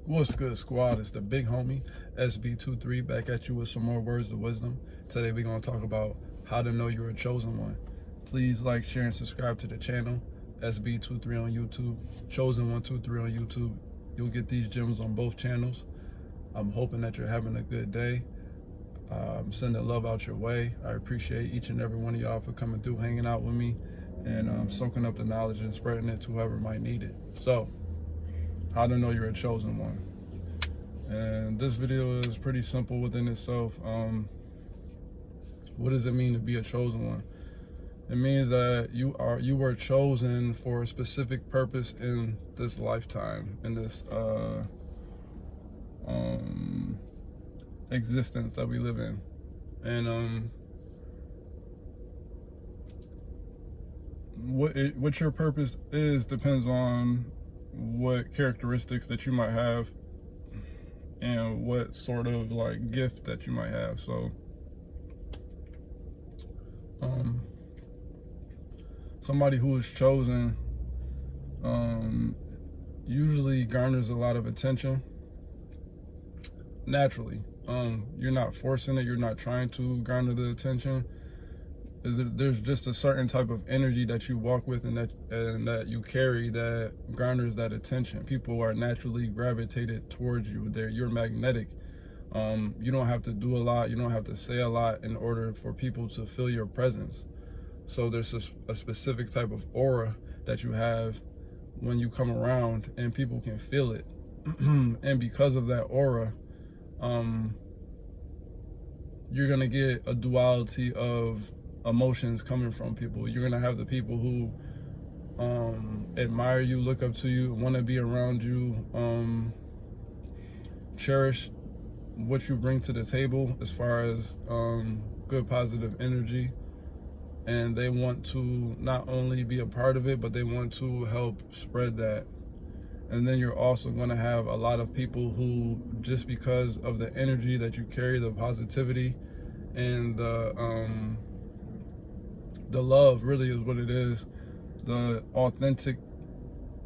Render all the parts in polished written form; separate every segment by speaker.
Speaker 1: What's good, squad? It's the big homie SB23 back at you with some more words of wisdom. Today we're going to talk about how to know you're a chosen one. Please like, share, and subscribe to the channel. SB23 on YouTube, Chosen123 on YouTube. You'll get these gems on both channels. I'm hoping that you're having a good day. I'm sending love out your way. I appreciate each and every one of y'all for coming through, hanging out with me, and soaking up the knowledge and spreading it to whoever might need it. So, how to know you're a chosen one. And this video is pretty simple within itself. What does it mean to be a chosen one? It means that you were chosen for a specific purpose in this lifetime, in this existence that we live in. And what your purpose is depends on what characteristics that you might have and what sort of like gift that you might have. So somebody who is chosen usually garners a lot of attention naturally. You're not forcing it, you're not trying to garner the attention. There's just a certain type of energy that you walk with and that you carry that garners that attention. People are naturally gravitated towards you. You're magnetic. You don't have to do a lot, you don't have to say a lot in order for people to feel your presence. So there's a specific type of aura that you have when you come around, and people can feel it. And because of that aura, you're gonna get a duality of emotions coming from people. You're gonna have the people who admire you, look up to you, want to be around you, cherish what you bring to the table as far as good positive energy, and they want to not only be a part of it, but they want to help spread that. And then you're also going to have a lot of people who, just because of the energy that you carry, the positivity and the love, really is what it is, the authentic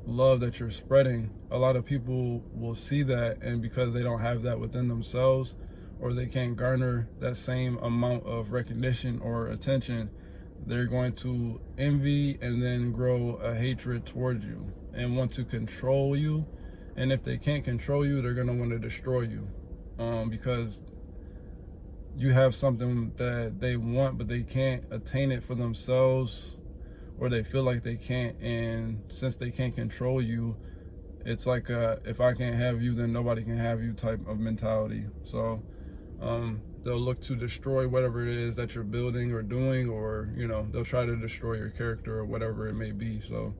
Speaker 1: love that you're spreading, a lot of people will see that, and because they don't have that within themselves, or they can't garner that same amount of recognition or attention, they're going to envy and then grow a hatred towards you and want to control you. And if they can't control you, they're going to want to destroy you, because you have something that they want, but they can't attain it for themselves, or they feel like they can't. And since they can't control you, it's like if I can't have you, then nobody can have you type of mentality. So they'll look to destroy whatever it is that you're building or doing, or they'll try to destroy your character or whatever it may be. So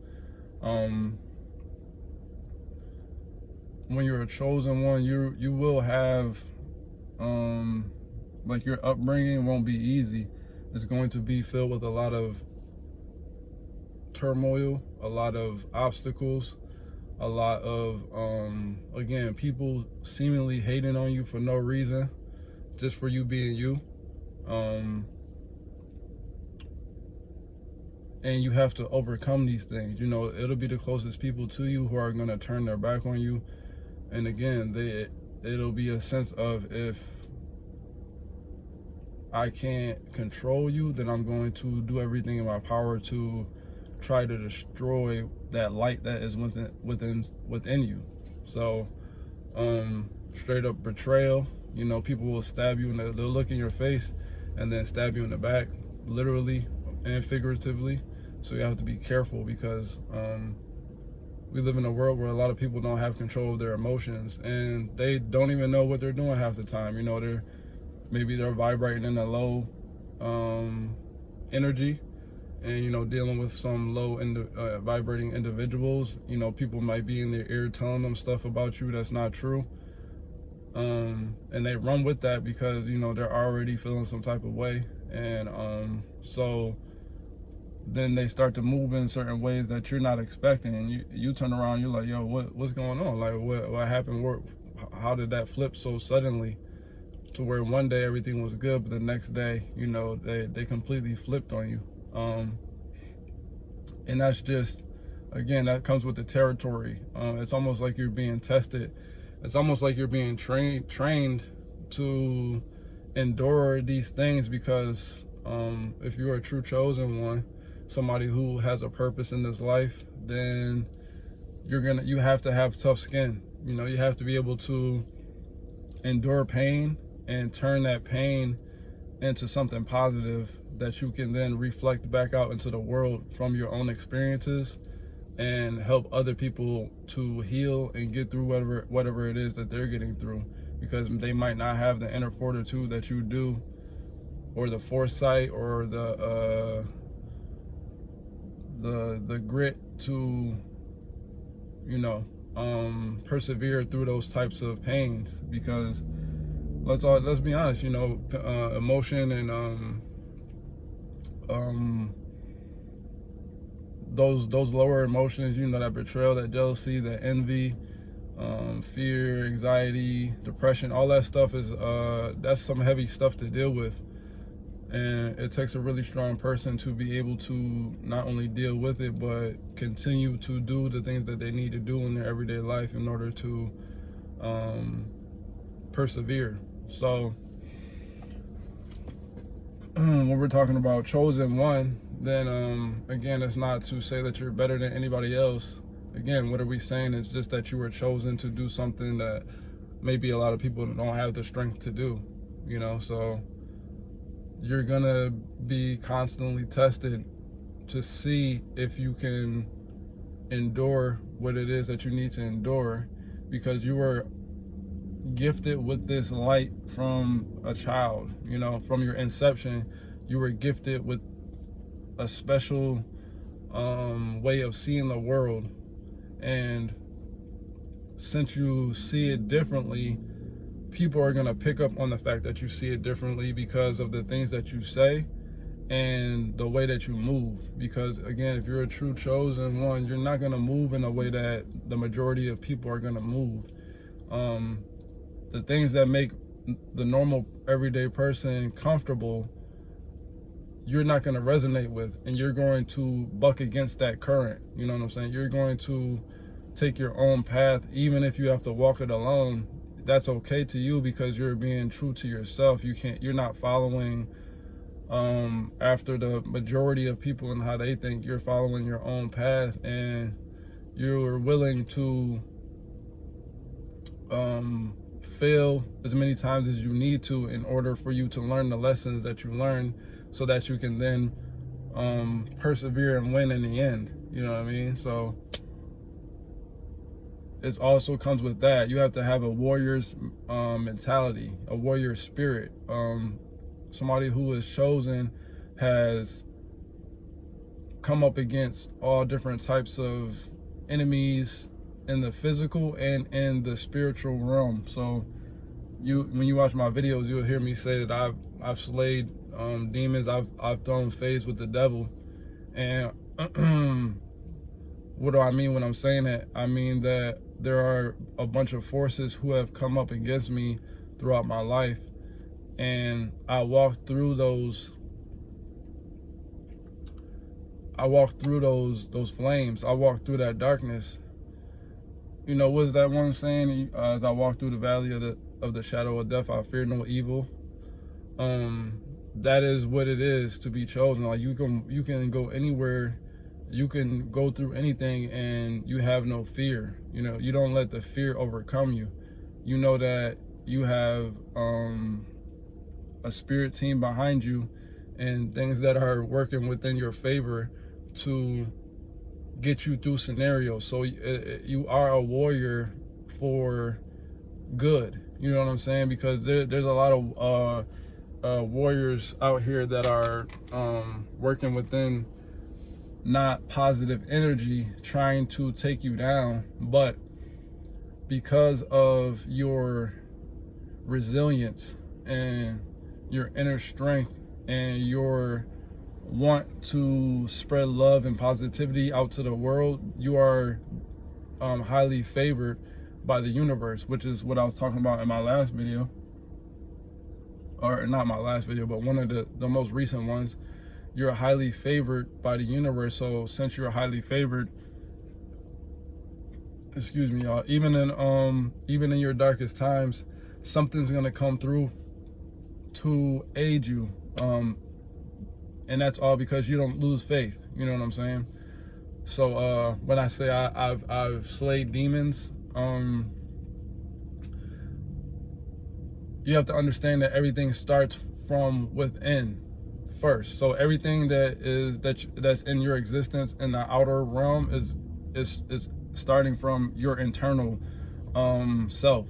Speaker 1: when you're a chosen one, you will have like, your upbringing won't be easy. It's going to be filled with a lot of turmoil, a lot of obstacles, a lot of again, people seemingly hating on you for no reason, just for you being you. And you have to overcome these things. It'll be the closest people to you who are going to turn their back on you. And again, it'll be a sense of, if I can't control you, then I'm going to do everything in my power to try to destroy that light that is within you. So straight up betrayal. People will stab you, and they'll look in your face and then stab you in the back, literally and figuratively. So you have to be careful, because we live in a world where a lot of people don't have control of their emotions, and they don't even know what they're doing half the time. Maybe they're vibrating in a low energy, and dealing with some low vibrating individuals. People might be in their ear telling them stuff about you that's not true, and they run with that because they're already feeling some type of way. And so then they start to move in certain ways that you're not expecting, and you turn around, you're like, yo, what's going on? Like, what happened? How did that flip so suddenly, to where one day everything was good, but the next day, they completely flipped on you? And that's just, again, that comes with the territory. It's almost like you're being tested it's almost like you're being trained to endure these things, because if you're a true chosen one, somebody who has a purpose in this life, then you have to have tough skin. You know, you have to be able to endure pain and turn that pain into something positive that you can then reflect back out into the world from your own experiences, and help other people to heal and get through whatever it is that they're getting through, because they might not have the inner fortitude that you do, or the foresight, or the grit to, you know, persevere through those types of pains. Because let's be honest, you know, emotion and those lower emotions, you know, that betrayal, that jealousy, that envy, fear, anxiety, depression, all that stuff is that's some heavy stuff to deal with. And it takes a really strong person to be able to not only deal with it, but continue to do the things that they need to do in their everyday life in order to persevere. So when we're talking about chosen one, then again, it's not to say that you're better than anybody else. Again, what are we saying? It's just that you were chosen to do something that maybe a lot of people don't have the strength to do, you know. So you're gonna be constantly tested to see if you can endure what it is that you need to endure, because you were gifted with this light from a child. You know, from your inception, you were gifted with a special way of seeing the world. And since you see it differently, people are going to pick up on the fact that you see it differently because of the things that you say and the way that you move. Because again, if you're a true chosen one, you're not going to move in a way that the majority of people are going to move. The things that make the normal everyday person comfortable, you're not going to resonate with, and you're going to buck against that current. You know what I'm saying? You're going to take your own path, even if you have to walk it alone. That's okay to you, because you're being true to yourself. You're not following after the majority of people and how they think. You're following your own path, and you're willing to fail as many times as you need to in order for you to learn the lessons that you learn, so that you can then persevere and win in the end. You know what I mean? So it also comes with that. You have to have a warrior's mentality, a warrior spirit. Somebody who is chosen has come up against all different types of enemies in the physical and in the spiritual realm. So when you watch my videos, you'll hear me say that I've slayed demons. I've thrown phase with the devil. And what do I mean when I'm saying that? I mean that there are a bunch of forces who have come up against me throughout my life, and I walked through those flames. I walked through that darkness. You know, what's that one saying? As I walk through the valley of the shadow of death, I fear no evil. That is what it is to be chosen. Like, you can go anywhere, you can go through anything, and you have no fear. You know, you don't let the fear overcome you. You know that you have a spirit team behind you, and things that are working within your favor to get you through scenarios. So you are a warrior for good. You know what I'm saying? Because there's a lot of warriors out here that are working within not positive energy, trying to take you down. But because of your resilience and your inner strength and your want to spread love and positivity out to the world, you are highly favored by the universe, which is what I was talking about in my last video. Or not my last video, but one of the most recent ones. You're highly favored by the universe. So since you're highly favored, excuse me, y'all, even in your darkest times, something's gonna come through to aid you. And that's all because you don't lose faith. You know what I'm saying? So when I say I've slayed demons, you have to understand that everything starts from within first. So everything that's in your existence in the outer realm is starting from your internal self.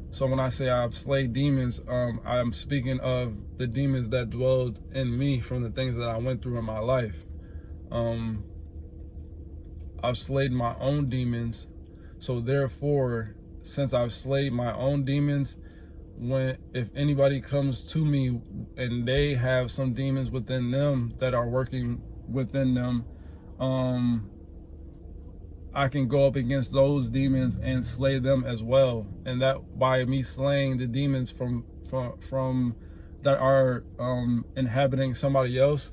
Speaker 1: So when I say I've slayed demons, I'm speaking of the demons that dwelled in me from the things that I went through in my life. I've slayed my own demons. So therefore, since I've slayed my own demons, if anybody comes to me and they have some demons within them that are working within them, I can go up against those demons and slay them as well. And that by me slaying the demons from that are inhabiting somebody else,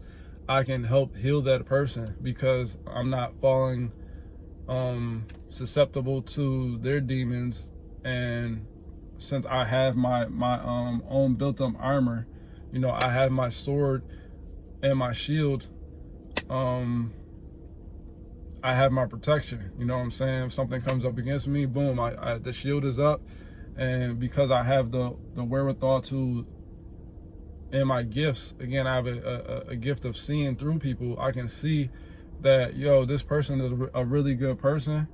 Speaker 1: I can help heal that person because I'm not falling susceptible to their demons. And since I have my own built-up armor, you know, I have my sword and my shield, I have my protection. You know what I'm saying? If something comes up against me, boom, the shield is up. And because I have the wherewithal to, and my gifts, again, I have a gift of seeing through people. I can see that, yo, this person is a really good person,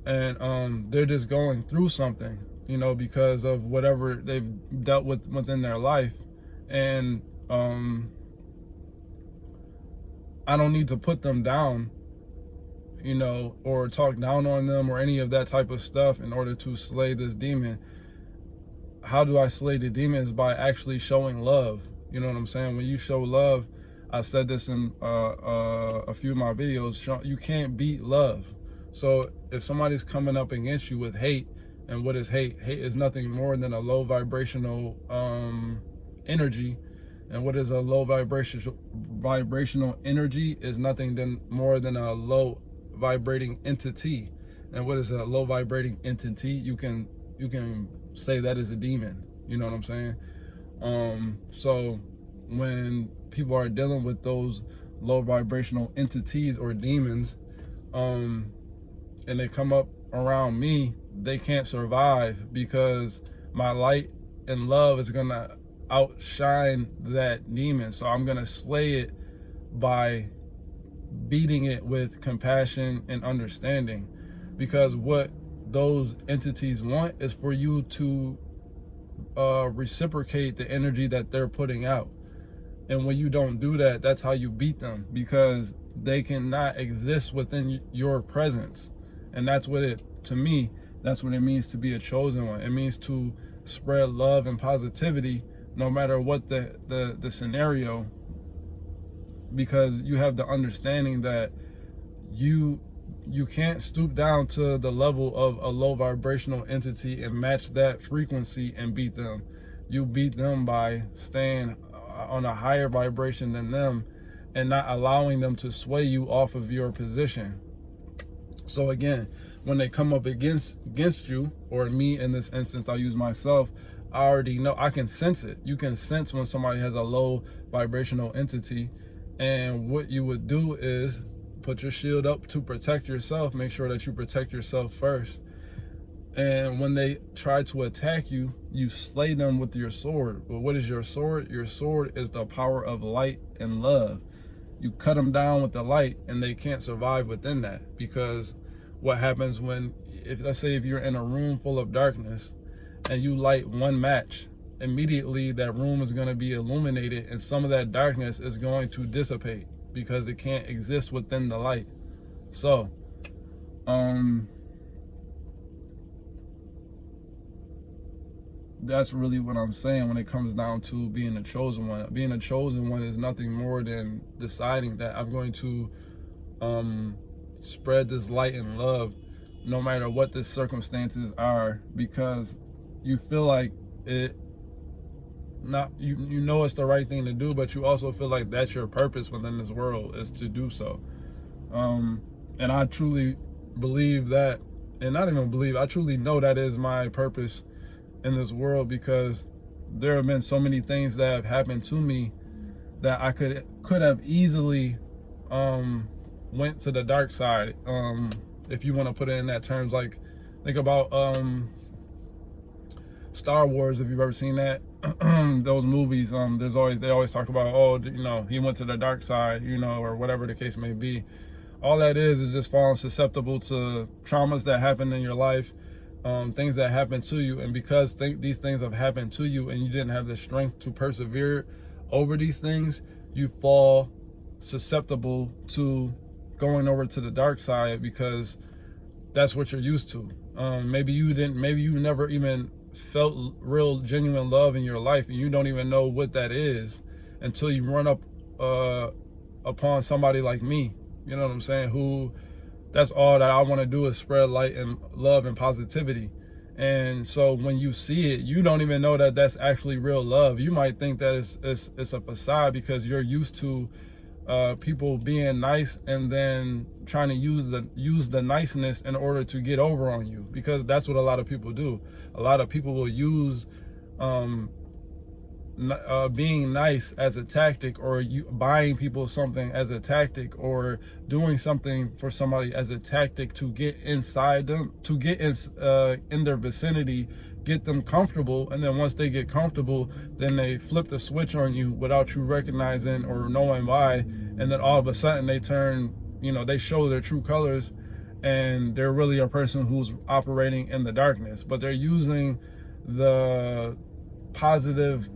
Speaker 1: and they're just going through something, you know, because of whatever they've dealt with within their life. And I don't need to put them down, you know, or talk down on them or any of that type of stuff in order to slay this demon. How do I slay the demons? By actually showing love. You know what I'm saying? When you show love, I've said this in a few of my videos, you can't beat love. So if somebody's coming up against you with hate, and what is hate? Hate is nothing more than a low vibrational energy. And what is a low vibrational energy is nothing more than a low vibrating entity. And what is a low vibrating entity? You can say that is a demon. You know what I'm saying? So when people are dealing with those low vibrational entities or demons, and they come up around me, they can't survive because my light and love is gonna outshine that demon. So I'm gonna slay it by beating it with compassion and understanding, because what those entities want is for you to reciprocate the energy that they're putting out. And when you don't do that, that's how you beat them, because they cannot exist within your presence. And that's what to me, that's what it means to be a chosen one. It means to spread love and positivity no matter what the scenario, because you have the understanding that you can't stoop down to the level of a low vibrational entity and match that frequency and beat them. You beat them by staying on a higher vibration than them and not allowing them to sway you off of your position. So again, when they come up against you, or me in this instance, I'll use myself, I already know, I can sense it. You can sense when somebody has a low vibrational entity, and what you would do is put your shield up to protect yourself. Make sure that you protect yourself first. And when they try to attack you, you slay them with your sword. But what is your sword? Your sword is the power of light and love. You cut them down with the light, and they can't survive within that. Because what happens let's say if you're in a room full of darkness and you light one match, immediately that room is going to be illuminated, and some of that darkness is going to dissipate because it can't exist within the light. So that's really what I'm saying when it comes down to being a chosen one. Being a chosen one is nothing more than deciding that I'm going to spread this light and love no matter what the circumstances are, because you feel like you know it's the right thing to do, but you also feel like that's your purpose within this world, is to do so. And I truly believe that and not even believe, I truly know that is my purpose in this world, because there have been so many things that have happened to me that I could have easily went to the dark side, if you want to put it in that terms. Like, think about Star Wars, if you've ever seen that. Those movies, they always talk about, oh, you know, he went to the dark side, you know, or whatever the case may be. All that is just falling susceptible to traumas that happen in your life, things that happen to you. And because these things have happened to you and you didn't have the strength to persevere over these things, you fall susceptible to going over to the dark side, because that's what you're used to. Maybe you never even felt real genuine love in your life, and you don't even know what that is until you run up upon somebody like me, you know what I'm saying, who, that's all that I want to do is spread light and love and positivity. And so when you see it, you don't even know that that's actually real love. You might think that it's a facade, because you're used to people being nice and then trying to use the niceness in order to get over on you, because that's what a lot of people do. A lot of people will use being nice as a tactic, or buying people something as a tactic, or doing something for somebody as a tactic to get inside them, to get in their vicinity, get them comfortable. And then once they get comfortable, then they flip the switch on you without you recognizing or knowing why. And then all of a sudden they turn, you know, they show their true colors, and they're really a person who's operating in the darkness, but they're using the positive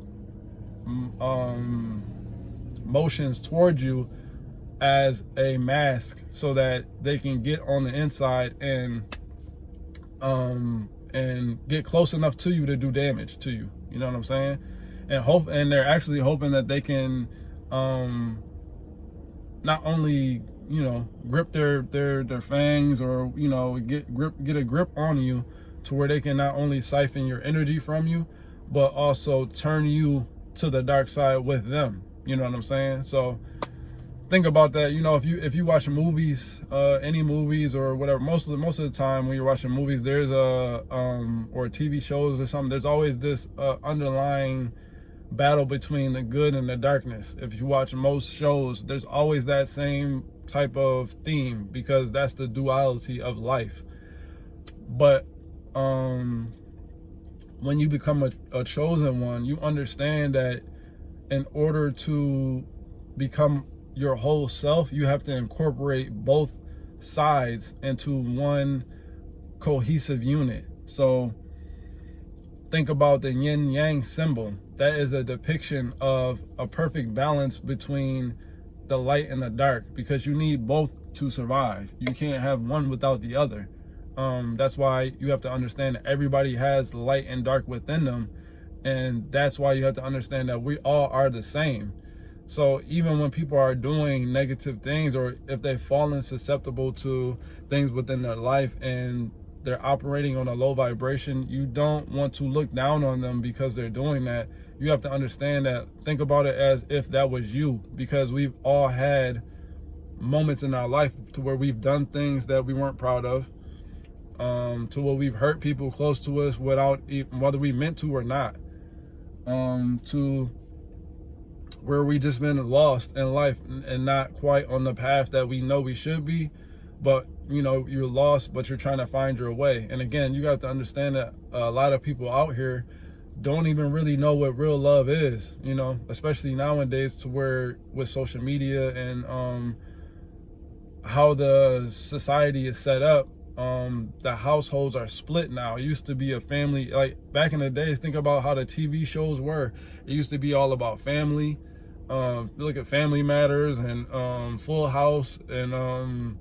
Speaker 1: motions towards you as a mask, so that they can get on the inside and get close enough to you to do damage to you. You know what I'm saying? And they're actually hoping that they can not only, you know, grip their fangs, or, you know, get a grip on you, to where they can not only siphon your energy from you, but also turn you to the dark side with them. You know what I'm saying? So think about that. You know, if you watch movies, any movies or whatever, most of the time when you're watching movies, there's or TV shows or something, there's always this underlying battle between the good and the darkness. If you watch most shows, there's always that same type of theme, because that's the duality of life. But when you become a chosen one, you understand that in order to become your whole self, you have to incorporate both sides into one cohesive unit. So think about the yin yang symbol. That is a depiction of a perfect balance between the light and the dark, because you need both to survive. You can't have one without the other. That's why you have to understand that everybody has light and dark within them, and that's why you have to understand that we all are the same. So even when people are doing negative things, or if they've fallen susceptible to things within their life and they're operating on a low vibration, you don't want to look down on them because they're doing that. You have to understand that, think about it as if that was you, because we've all had moments in our life to where we've done things that we weren't proud of, to where we've hurt people close to us without even, whether we meant to or not, to where we just been lost in life and not quite on the path that we know we should be. But you know, you're lost, but you're trying to find your way. And again, you got to understand that a lot of people out here don't even really know what real love is, you know, especially nowadays, to where with social media and how the society is set up, the households are split now. It used to be a family, like back in the days, think about how the TV shows were. It used to be all about family. Look at Family Matters and Full House and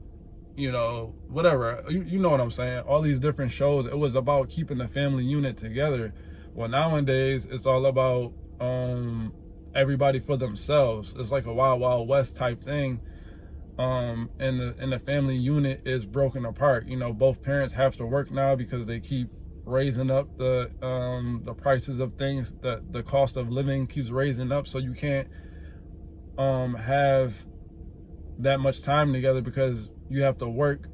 Speaker 1: you know, whatever, you know what I'm saying, all these different shows. It was about keeping the family unit together. Well, nowadays it's all about everybody for themselves. It's like a Wild Wild West type thing. And the family unit is broken apart. You know, both parents have to work now because they keep raising up the prices of things. The cost of living keeps raising up, so you can't have that much time together because you have to work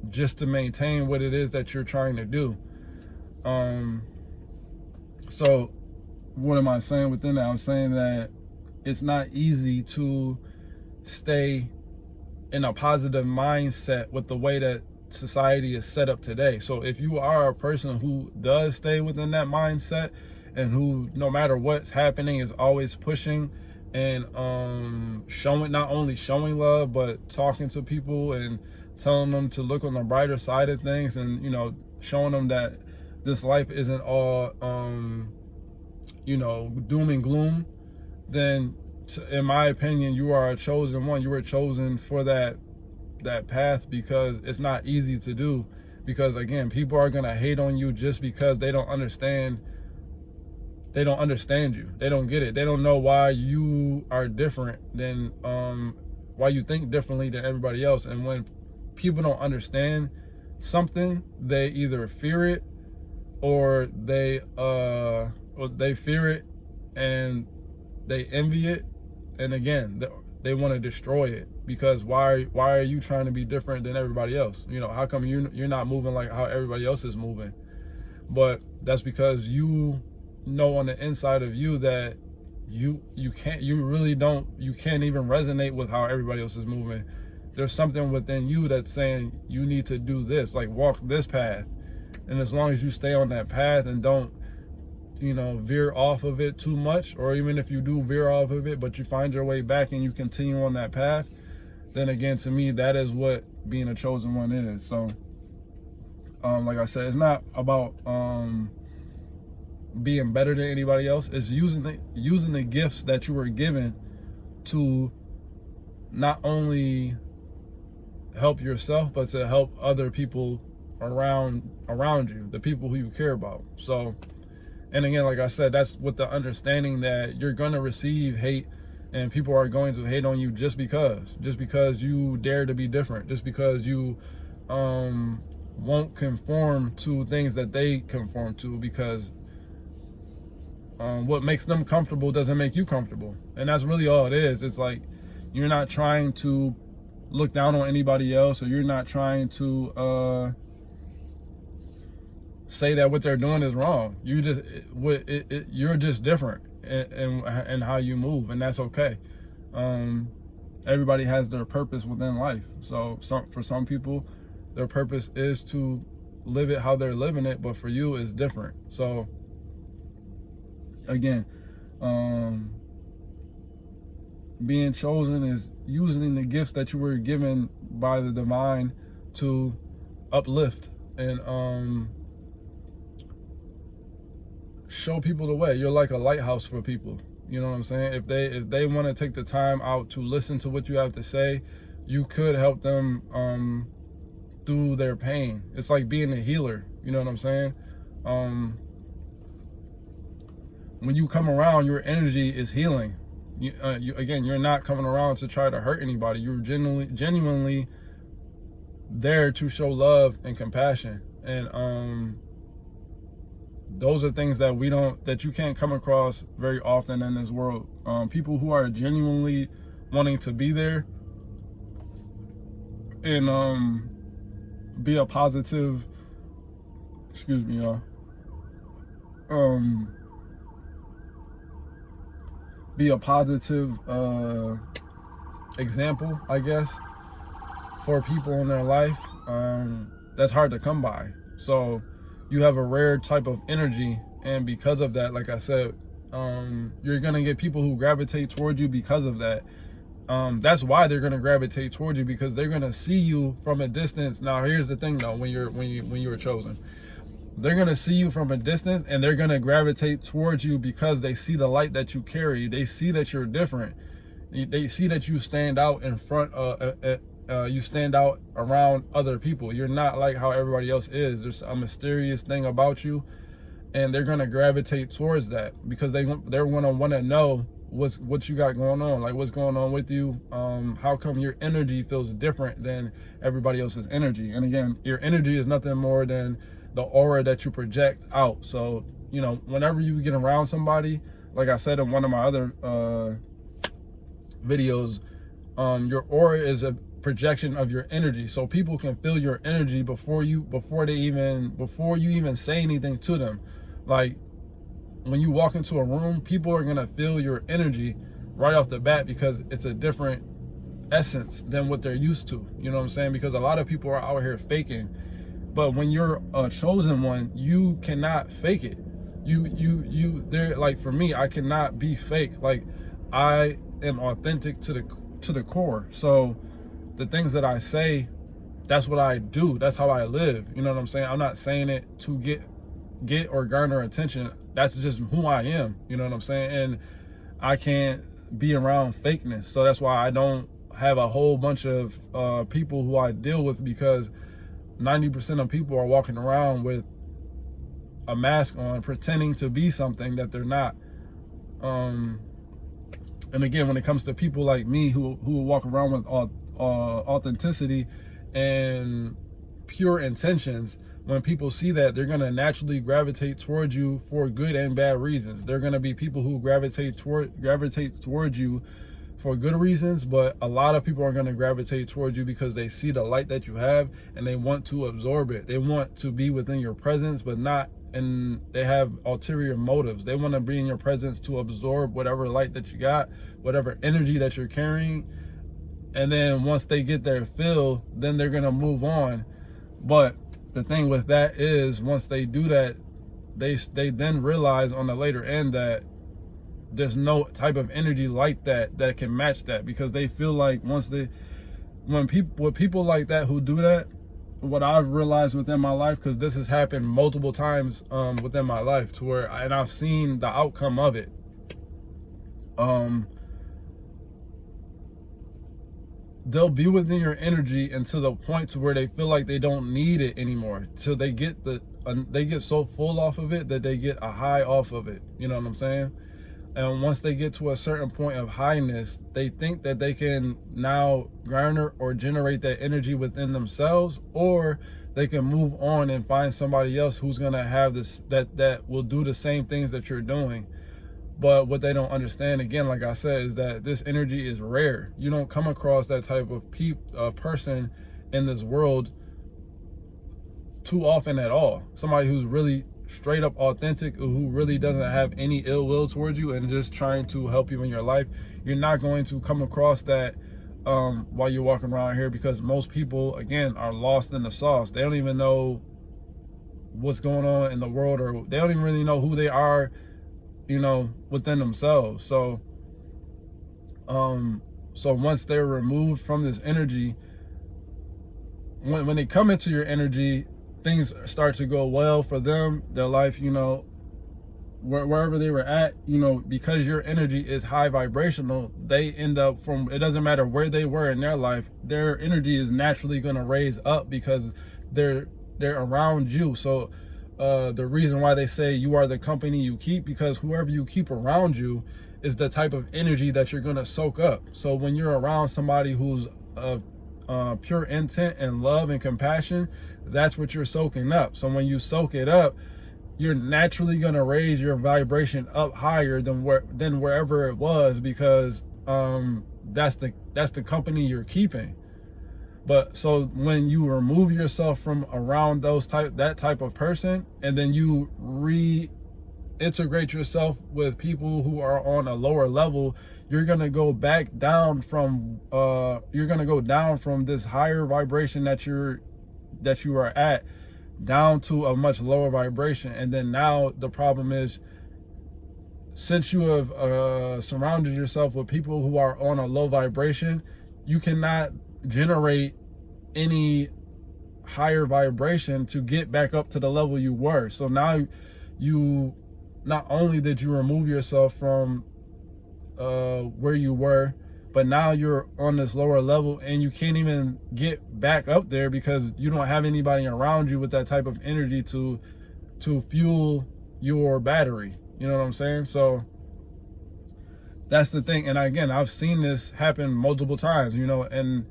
Speaker 1: just to maintain what it is that you're trying to do. So what am I saying within that? I'm saying that it's not easy to stay in a positive mindset with the way that society is set up today. So if you are a person who does stay within that mindset, and who, no matter what's happening, is always pushing and showing, not only showing love, but talking to people and telling them to look on the brighter side of things, and, you know, showing them that this life isn't all you know, doom and gloom, then in my opinion, you are a chosen one. You were chosen for that path, because it's not easy to do. Because again, people are gonna hate on you just because they don't understand you. They don't get it. They don't know why you are different than why you think differently than everybody else. And when people don't understand something, they either fear it, or they fear it and they envy it, and again, they want to destroy it. Because why are you trying to be different than everybody else? You know, how come you're not moving like how everybody else is moving? But that's because you know on the inside of you that you can't even resonate with how everybody else is moving. There's something within you that's saying you need to do this, like walk this path. And as long as you stay on that path and don't, you know, veer off of it too much, or even if you do veer off of it, but you find your way back and you continue on that path, then again, to me, that is what being a chosen one is. So like I said, it's not about being better than anybody else. It's using the gifts that you were given to not only help yourself, but to help other people around you, the people who you care about. So, and again, like I said, that's with the understanding that you're gonna receive hate, and people are going to hate on you just because you dare to be different, just because you won't conform to things that they conform to, because what makes them comfortable doesn't make you comfortable. And that's really all it is. It's like, you're not trying to look down on anybody else, or you're not trying to say that what they're doing is wrong. You just you're just different in how you move, and that's okay. Everybody has their purpose within life. So for some people, their purpose is to live it how they're living it, but for you, it's different. So again, being chosen is using the gifts that you were given by the divine to uplift and show people the way. You're like a lighthouse for people. You know what I'm saying? If they want to take the time out to listen to what you have to say, you could help them through their pain. It's like being a healer. You know what I'm saying? When you come around, your energy is healing. Again, you're not coming around to try to hurt anybody. You're genuinely there to show love and compassion. And those are things that you can't come across very often in this world. People who are genuinely wanting to be there and be a positive, excuse me, y'all. Be a positive example, I guess, for people in their life. That's hard to come by. So you have a rare type of energy, and because of that, like I said, you're gonna get people who gravitate toward you because of that. That's why they're gonna gravitate toward you, because they're gonna see you from a distance. Now, here's the thing, though: when you were chosen, they're gonna see you from a distance, and they're gonna gravitate towards you because they see the light that you carry. They see that you're different. They see that you stand out in front. You stand out around other people. You're not like how everybody else is. There's a mysterious thing about you, and they're gonna gravitate towards that because they're gonna want to know what you got going on, like what's going on with you. How come your energy feels different than everybody else's energy? And again, your energy is nothing more than the aura that you project out. So, you know, whenever you get around somebody, like I said in one of my other videos, your aura is projection of your energy. So people can feel your energy before you even say anything to them. Like when you walk into a room, people are gonna feel your energy right off the bat because it's a different essence than what they're used to. You know what I'm saying? Because a lot of people are out here faking. But when you're a chosen one, you cannot fake it. They're like, for me, I cannot be fake. Like, I am authentic to the core. So the things that I say, that's what I do. That's how I live. You know what I'm saying? I'm not saying it to get or garner attention. That's just who I am. You know what I'm saying? And I can't be around fakeness. So that's why I don't have a whole bunch of people who I deal with, because 90% of people are walking around with a mask on, pretending to be something that they're not. And again, when it comes to people like me who walk around with authenticity and pure intentions, when people see that, they're going to naturally gravitate towards you for good and bad reasons. They're going to be people who gravitate towards you for good reasons, but a lot of people are going to gravitate towards you because they see the light that you have and they want to absorb it. They want to be within your presence, but not, and they have ulterior motives. They want to be in your presence to absorb whatever light that you got, whatever energy that you're carrying. And then once they get their fill, then they're going to move on. But the thing with that is, once they do that, they then realize on the later end that there's no type of energy like that can match that, because they feel like with people like that who do that, what I've realized within my life, because this has happened multiple times within my life, to where and I've seen the outcome of it. They'll be within your energy until the point to where they feel like they don't need it anymore, till they get so full off of it that they get a high off of it. You know what I'm saying? And once they get to a certain point of highness, they think that they can now garner or generate that energy within themselves, or they can move on and find somebody else who's gonna have this, that will do the same things that you're doing. But what they don't understand, again, like I said, is that this energy is rare. You don't come across that type of person in this world too often at all. Somebody who's really straight up authentic, who really doesn't have any ill will towards you and just trying to help you in your life. You're not going to come across that while you're walking around here, because most people, again, are lost in the sauce. They don't even know what's going on in the world, or they don't even really know who they are, you know, within themselves. So so once they're removed from this energy, when they come into your energy, things start to go well for them, their life, you know, wherever they were at, you know, because your energy is high vibrational, they end up it doesn't matter where they were in their life, their energy is naturally going to raise up because they're around you. So the reason why they say you are the company you keep, because whoever you keep around you is the type of energy that you're going to soak up. So when you're around somebody who's pure intent and love and compassion, that's what you're soaking up. So when you soak it up, you're naturally going to raise your vibration up higher than wherever it was, because that's the company you're keeping. But so when you remove yourself from around that type of person, and then you reintegrate yourself with people who are on a lower level, you're gonna go back down from this higher vibration that you are at, down to a much lower vibration. And then now the problem is, since you have surrounded yourself with people who are on a low vibration, you cannot generate any higher vibration to get back up to the level you were. So now you, not only did you remove yourself from where you were, but now you're on this lower level and you can't even get back up there because you don't have anybody around you with that type of energy to fuel your battery. You know what I'm saying? So that's the thing. And again, I've seen this happen multiple times, you know, and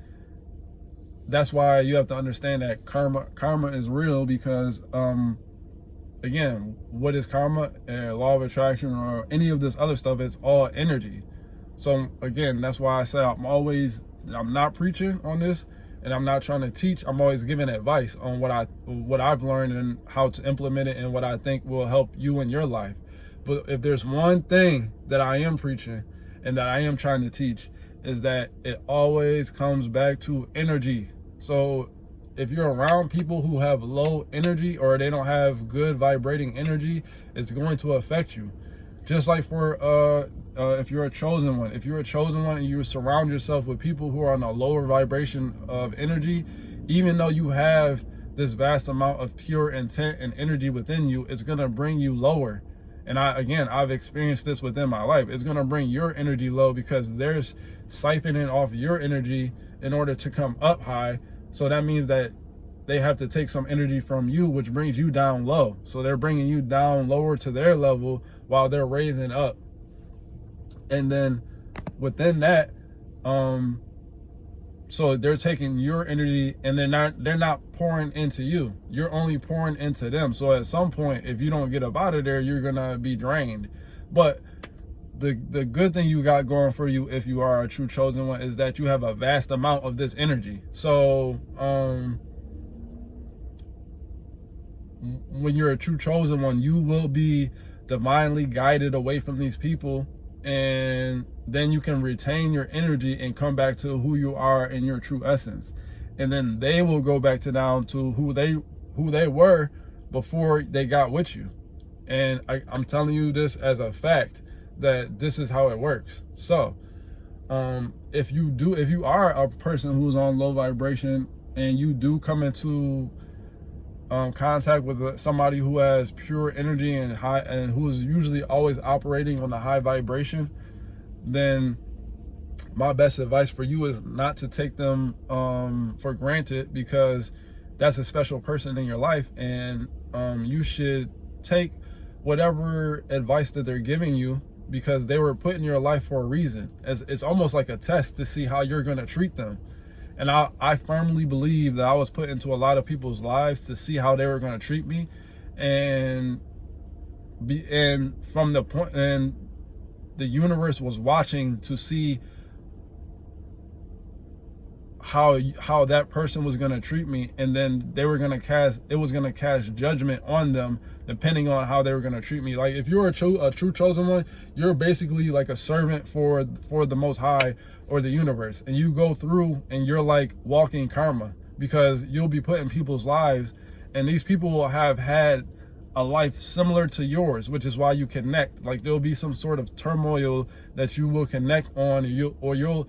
Speaker 1: that's why you have to understand that karma is real, because again, what is karma? Law of attraction or any of this other stuff, it's all energy. So again, that's why I say I'm always I'm not preaching on this, and I'm not trying to teach. I'm always giving advice on what I've learned and how to implement it and what I think will help you in your life. But if there's one thing that I am preaching and that I am trying to teach, is that it always comes back to energy. So if you're around people who have low energy or they don't have good vibrating energy, it's going to affect you. Just like for if you're a chosen one, and you surround yourself with people who are on a lower vibration of energy, even though you have this vast amount of pure intent and energy within you, it's going to bring you lower. And I've experienced this within my life. It's going to bring your energy low because there's siphoning off your energy in order to come up high. So that means that they have to take some energy from you, which brings you down low. So they're bringing you down lower to their level while they're raising up. And then within that, so they're taking your energy and they're not pouring into you. You're only pouring into them. So at some point, if you don't get up out of there, you're gonna be drained. But the good thing you got going for you, if you are a true chosen one, is that you have a vast amount of this energy. So when you're a true chosen one, you will be divinely guided away from these people, and then you can retain your energy and come back to who you are in your true essence. And then they will go back down to who they were before they got with you. And I'm telling you this as a fact, that this is how it works. So if you are a person who's on low vibration and you do come into contact with somebody who has pure energy and high, and who is usually always operating on a high vibration, then my best advice for you is not to take them for granted, because that's a special person in your life, and you should take whatever advice that they're giving you, because they were put in your life for a reason. It's almost like a test to see how you're going to treat them. And I firmly believe that I was put into a lot of people's lives to see how they were going to treat me, and from the point, and the universe was watching to see how that person was going to treat me, and then it was going to cast judgment on them depending on how they were going to treat me. Like if you're a true chosen one, you're basically like a servant for the Most High or the universe, and you go through and you're like walking karma, because you'll be put in people's lives, and these people will have had a life similar to yours, which is why you connect. Like there'll be some sort of turmoil that you will connect on, or you'll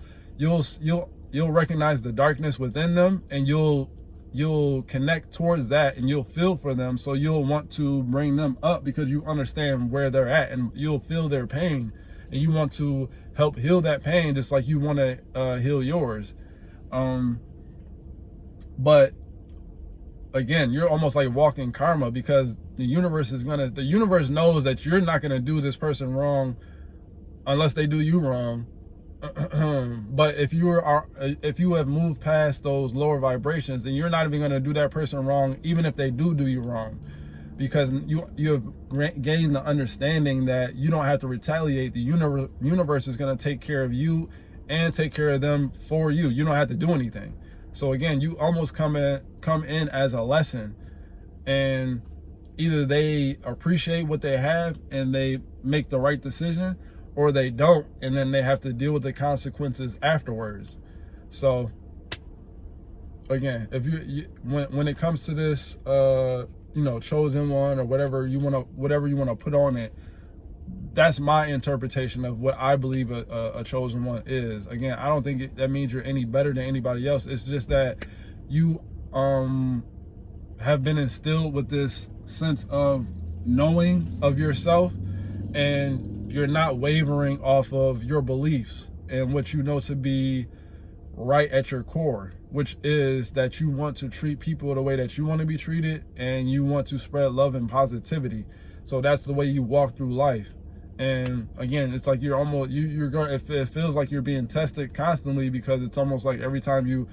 Speaker 1: recognize the darkness within them, and you'll connect towards that, and you'll feel for them. So you'll want to bring them up because you understand where they're at, and you'll feel their pain, and you want to help heal that pain just like you want to heal yours. But again, you're almost like walking karma, because the universe knows that you're not going to do this person wrong unless they do you wrong. But if you have moved past those lower vibrations, then you're not even going to do that person wrong, even if they do you wrong, because you have gained the understanding that you don't have to retaliate. The universe is going to take care of you and take care of them for you. You don't have to do anything. So again, you almost come in as a lesson, and either they appreciate what they have and they make the right decision, or they don't, and then they have to deal with the consequences afterwards. So again, if when it comes to this chosen one, or whatever you want to put on it, that's my interpretation of what I believe a chosen one is. Again, I don't think that means you're any better than anybody else. It's just that you have been instilled with this sense of knowing of yourself, and you're not wavering off of your beliefs and what you know to be right at your core, which is that you want to treat people the way that you want to be treated, and you want to spread love and positivity. So that's the way you walk through life. And again, it's like you're almost you're going. It feels like you're being tested constantly, because it's almost like every time you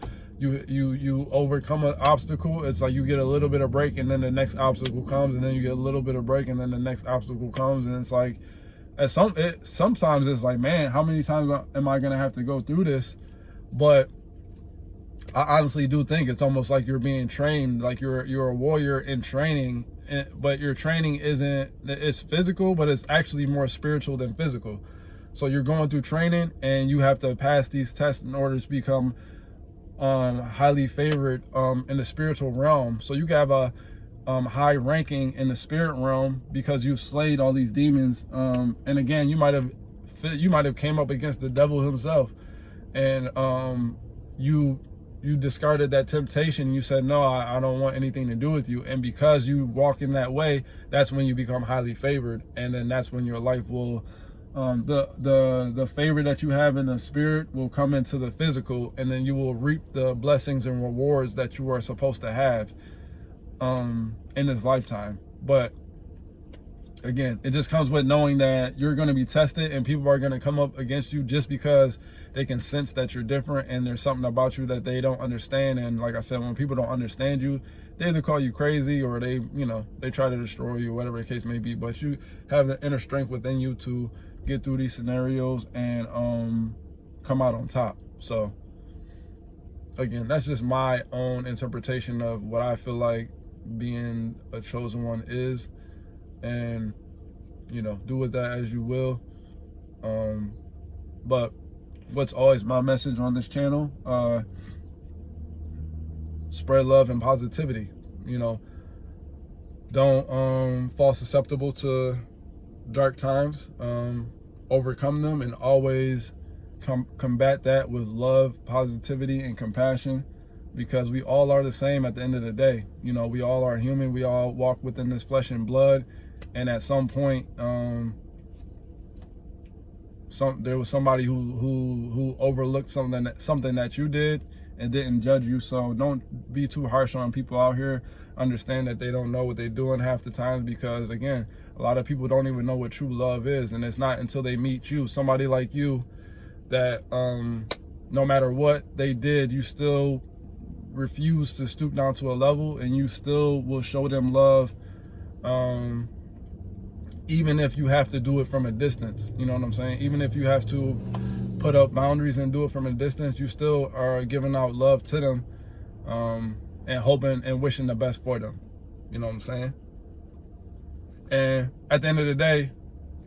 Speaker 1: overcome an obstacle, it's like you get a little bit of break, and then the next obstacle comes, and then you get a little bit of break, and then the next obstacle comes, and it's like sometimes it's like, man, how many times am I gonna have to go through this But I honestly do think it's almost like you're being trained, like you're a warrior in training, but your training it's physical, but it's actually more spiritual than physical. So you're going through training and you have to pass these tests in order to become highly favored in the spiritual realm. So you can have a high ranking in the spirit realm because you've slayed all these demons. And again, you might have came up against the devil himself, and you discarded that temptation. You said, no, I don't want anything to do with you. And because you walk in that way, that's when you become highly favored. And then that's when your life will, the favor that you have in the spirit will come into the physical, and then you will reap the blessings and rewards that you are supposed to have in this lifetime. But again, it just comes with knowing that you're going to be tested and people are going to come up against you just because they can sense that you're different and there's something about you that they don't understand. And like I said, when people don't understand you, they either call you crazy or they try to destroy you, whatever the case may be. But you have the inner strength within you to get through these scenarios and come out on top. So again, that's just my own interpretation of what I feel like being a chosen one is. And do with that as you will. But what's always my message on this channel, spread love and positivity. Don't fall susceptible to dark times. Overcome them and always combat that with love, positivity, and compassion, because we all are the same at the end of the day. We all are human. We all walk within this flesh and blood. And at some point, there was somebody who overlooked something that you did and didn't judge you. So don't be too harsh on people out here. Understand that they don't know what they're doing half the time, because again, a lot of people don't even know what true love is, and it's not until they meet you, somebody like you, that no matter what they did, you still refuse to stoop down to a level, and you still will show them love, even if you have to do it from a distance. You know what I'm saying? Even if you have to put up boundaries and do it from a distance, you still are giving out love to them, and hoping and wishing the best for them. You know what I'm saying? And at the end of the day,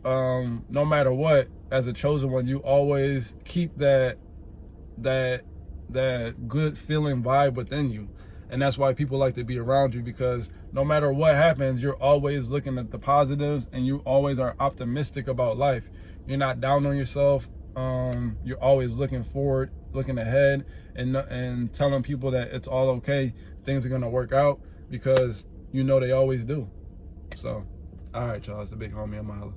Speaker 1: no matter what, as a chosen one, you always keep that good feeling vibe within you. And that's why people like to be around you, because no matter what happens, you're always looking at the positives and you always are optimistic about life. You're not down on yourself. You're always looking forward, looking ahead, and telling people that it's all okay. Things are going to work out, because they always do. So, all right, y'all, it's the big homie. I'm out.